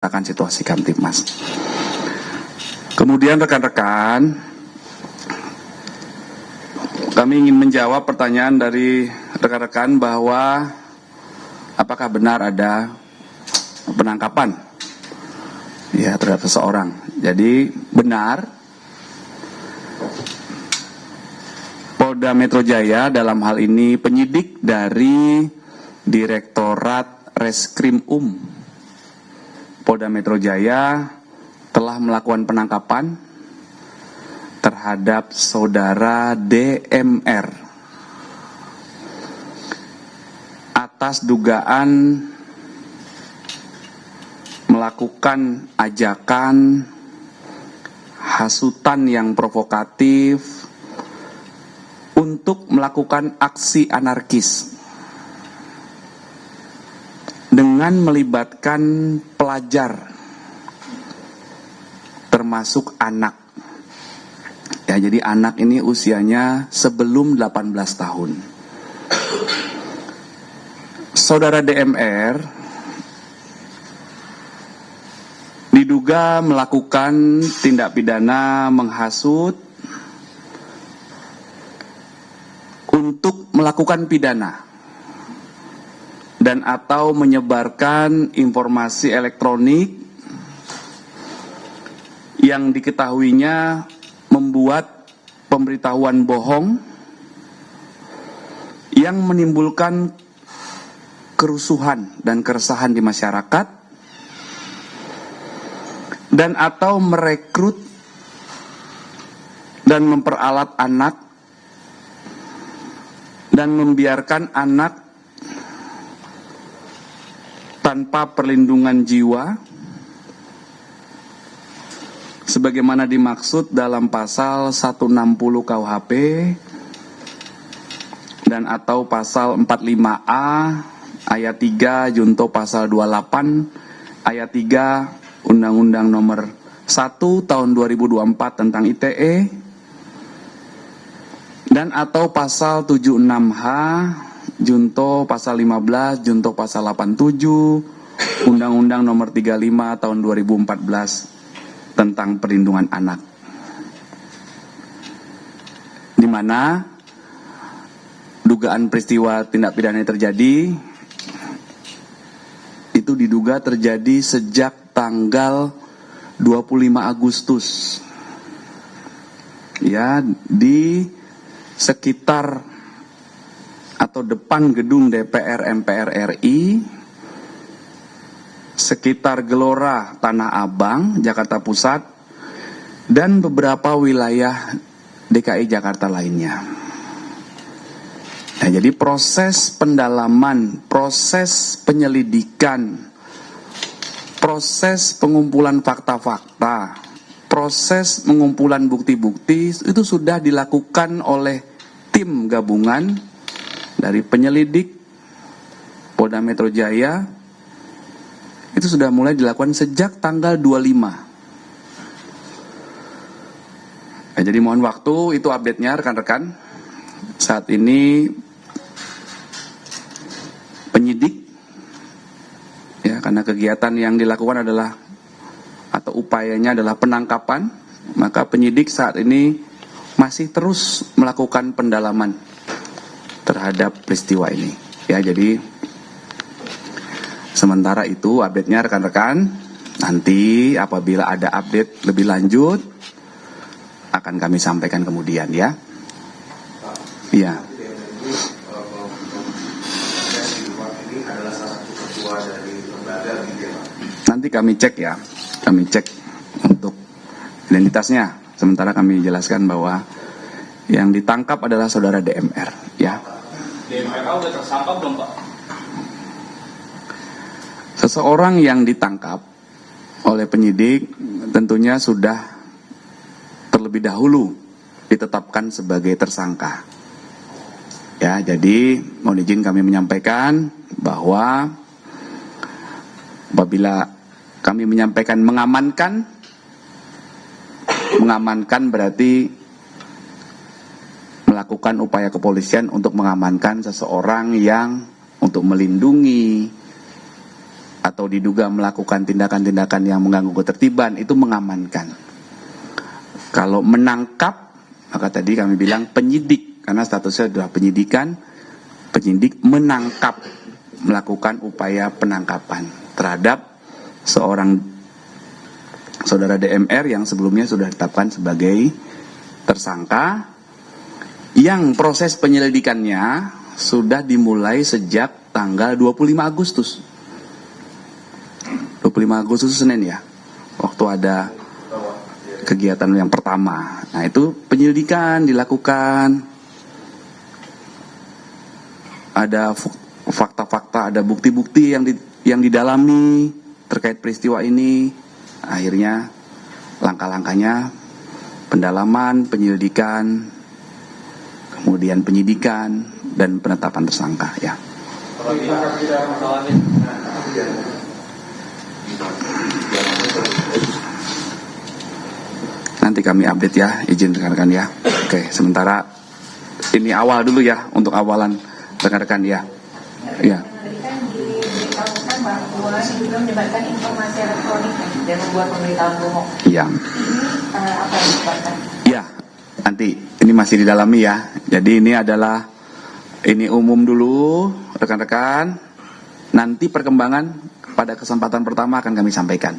akan situasi Kamtibmas. Kemudian rekan-rekan, kami ingin menjawab pertanyaan dari rekan-rekan bahwa apakah benar ada penangkapan ya terhadap seseorang. Jadi benar, Polda Metro Jaya dalam hal ini penyidik dari Direktorat Reskrim Polda Metro Jaya telah melakukan penangkapan terhadap saudara DMR atas dugaan melakukan ajakan hasutan yang provokatif untuk melakukan aksi anarkis dengan melibatkan pelajar termasuk anak. Ya, jadi anak ini usianya sebelum 18 tahun. Saudara DMR diduga melakukan tindak pidana menghasut untuk melakukan pidana dan atau menyebarkan informasi elektronik yang diketahuinya membuat pemberitahuan bohong yang menimbulkan kerusuhan dan keresahan di masyarakat dan atau merekrut dan memperalat anak dan membiarkan anak tanpa perlindungan jiwa sebagaimana dimaksud dalam pasal 160 KUHP dan atau pasal 45A ayat 3 junto pasal 28 ayat 3 Undang-Undang nomor 1 tahun 2024 tentang ITE dan atau pasal 76H junto pasal 15 junto pasal 87 Undang-Undang nomor 35 tahun 2014 tentang perlindungan anak, di mana dugaan peristiwa tindak pidana terjadi itu diduga terjadi sejak tanggal 25 Agustus ya di sekitar atau depan gedung DPR MPR RI sekitar Gelora Tanah Abang, Jakarta Pusat, dan beberapa wilayah DKI Jakarta lainnya. Nah, jadi proses pendalaman, proses penyelidikan, proses pengumpulan fakta-fakta, proses pengumpulan bukti-bukti itu sudah dilakukan oleh tim gabungan dari penyelidik Polda Metro Jaya. Itu sudah mulai dilakukan sejak tanggal 25. Nah, jadi mohon waktu, itu update-nya rekan-rekan. Saat ini penyidik, ya karena kegiatan yang dilakukan adalah atau upayanya adalah penangkapan, maka penyidik saat ini masih terus melakukan pendalaman terhadap peristiwa ini. Ya, jadi sementara itu update-nya rekan-rekan, nanti apabila ada update lebih lanjut akan kami sampaikan kemudian ya. Iya. Nanti kami cek ya, kami cek untuk identitasnya. Sementara kami jelaskan bahwa yang ditangkap adalah saudara DMR ya. DMR udah tersangka belum Pak? Seseorang yang ditangkap oleh penyidik tentunya sudah terlebih dahulu ditetapkan sebagai tersangka. Ya, jadi mohon izin kami menyampaikan bahwa apabila kami menyampaikan mengamankan berarti melakukan upaya kepolisian untuk mengamankan seseorang yang untuk melindungi atau diduga melakukan tindakan-tindakan yang mengganggu ketertiban, itu mengamankan. Kalau menangkap, maka tadi kami bilang penyidik, karena statusnya sudah penyidikan, penyidik menangkap, melakukan upaya penangkapan terhadap seorang saudara DMR yang sebelumnya sudah ditetapkan sebagai tersangka, yang proses penyelidikannya sudah dimulai sejak tanggal 25 Agustus. 25 Agustus Senin ya, waktu ada kegiatan yang pertama. Nah, itu penyelidikan dilakukan, ada fakta-fakta, ada bukti-bukti yang didalami terkait peristiwa ini. Akhirnya langkah-langkahnya pendalaman, penyelidikan, kemudian penyidikan dan penetapan tersangka ya. Nanti kami update ya, izin rekan-rekan ya. Oke, sementara ini awal dulu ya, untuk awalan rekan-rekan ya. Ya. Kan diberitahukan bahwa juga menyebarkan informasi elektronik dan membuat pemberitaan bohong. Iya. Ini apa yang disebabkan? Ya, nanti ini masih didalami ya. Jadi ini umum dulu rekan-rekan. Nanti perkembangan pada kesempatan pertama akan kami sampaikan.